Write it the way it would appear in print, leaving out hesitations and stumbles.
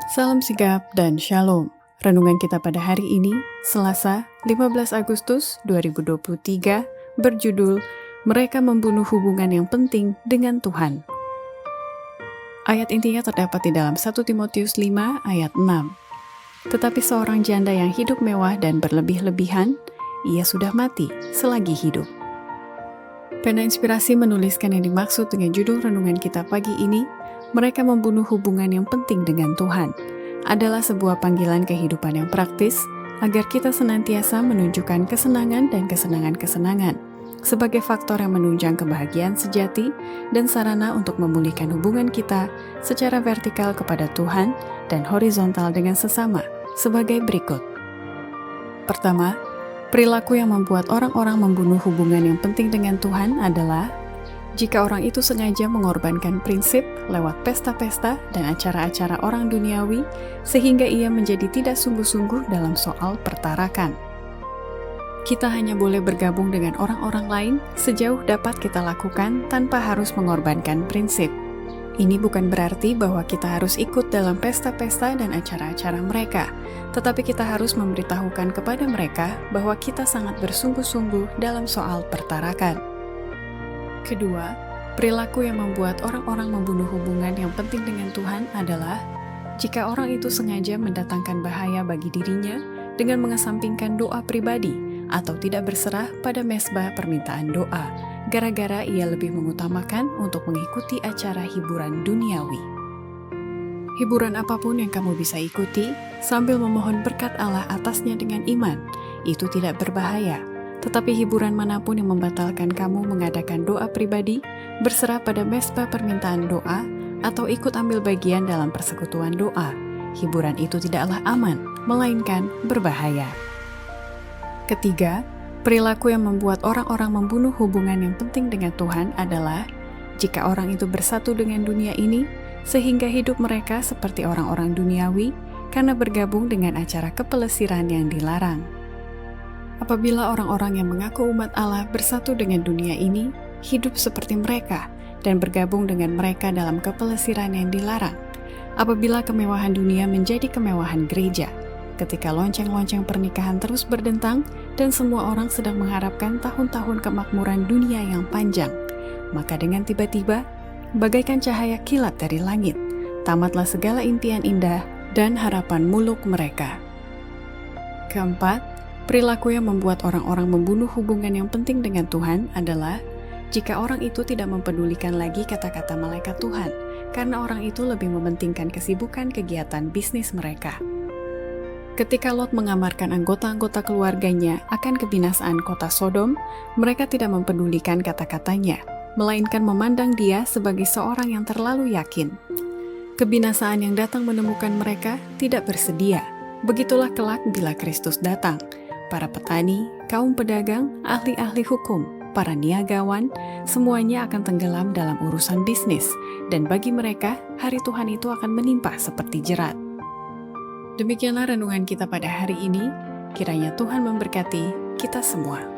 Salam sigap dan shalom. Renungan kita pada hari ini, Selasa, 15 Agustus 2023, berjudul Mereka Membunuh Hubungan yang Penting dengan Tuhan. Ayat intinya terdapat di dalam 1 Timotius 5 ayat 6. Tetapi seorang janda yang hidup mewah dan berlebih-lebihan, ia sudah mati selagi hidup. Pena Inspirasi menuliskan yang dimaksud dengan judul renungan kita pagi ini, Mereka Membunuh Hubungan yang Penting dengan Tuhan, adalah sebuah panggilan kehidupan yang praktis agar kita senantiasa menunjukkan kesenangan dan kesenangan-kesenangan sebagai faktor yang menunjang kebahagiaan sejati dan sarana untuk memulihkan hubungan kita secara vertikal kepada Tuhan dan horizontal dengan sesama sebagai berikut. Pertama, perilaku yang membuat orang-orang membunuh hubungan yang penting dengan Tuhan adalah jika orang itu sengaja mengorbankan prinsip lewat pesta-pesta dan acara-acara orang duniawi sehingga ia menjadi tidak sungguh-sungguh dalam soal pertarakan. Kita hanya boleh bergabung dengan orang-orang lain sejauh dapat kita lakukan tanpa harus mengorbankan prinsip. Ini bukan berarti bahwa kita harus ikut dalam pesta-pesta dan acara-acara mereka, tetapi kita harus memberitahukan kepada mereka bahwa kita sangat bersungguh-sungguh dalam soal pertarakan. Kedua, perilaku yang membuat orang-orang membunuh hubungan yang penting dengan Tuhan adalah jika orang itu sengaja mendatangkan bahaya bagi dirinya dengan mengesampingkan doa pribadi atau tidak berserah pada mesbah permintaan doa, gara-gara ia lebih mengutamakan untuk mengikuti acara hiburan duniawi. Hiburan apapun yang kamu bisa ikuti sambil memohon berkat Allah atasnya dengan iman, itu tidak berbahaya. Tetapi hiburan manapun yang membatalkan kamu mengadakan doa pribadi, berserah pada mesbah permintaan doa, atau ikut ambil bagian dalam persekutuan doa, hiburan itu tidaklah aman, melainkan berbahaya. Ketiga, perilaku yang membuat orang-orang membunuh hubungan yang penting dengan Tuhan adalah jika orang itu bersatu dengan dunia ini, sehingga hidup mereka seperti orang-orang duniawi karena bergabung dengan acara kepelesiran yang dilarang. Apabila orang-orang yang mengaku umat Allah bersatu dengan dunia ini, hidup seperti mereka, dan bergabung dengan mereka dalam kepelesiran yang dilarang. Apabila kemewahan dunia menjadi kemewahan gereja, ketika lonceng-lonceng pernikahan terus berdentang, dan semua orang sedang mengharapkan tahun-tahun kemakmuran dunia yang panjang, maka dengan tiba-tiba, bagaikan cahaya kilat dari langit, tamatlah segala impian indah dan harapan muluk mereka. Keempat, perilaku yang membuat orang-orang membunuh hubungan yang penting dengan Tuhan adalah jika orang itu tidak mempedulikan lagi kata-kata malaikat Tuhan, karena orang itu lebih mementingkan kesibukan kegiatan bisnis mereka. Ketika Lot mengamarkan anggota-anggota keluarganya akan kebinasaan kota Sodom, mereka tidak mempedulikan kata-katanya, melainkan memandang dia sebagai seorang yang terlalu yakin. Kebinasaan yang datang menemukan mereka tidak bersedia. Begitulah kelak bila Kristus datang. Para petani, kaum pedagang, ahli-ahli hukum, para niagawan, semuanya akan tenggelam dalam urusan bisnis, dan bagi mereka, hari Tuhan itu akan menimpa seperti jerat. Demikianlah renungan kita pada hari ini, kiranya Tuhan memberkati kita semua.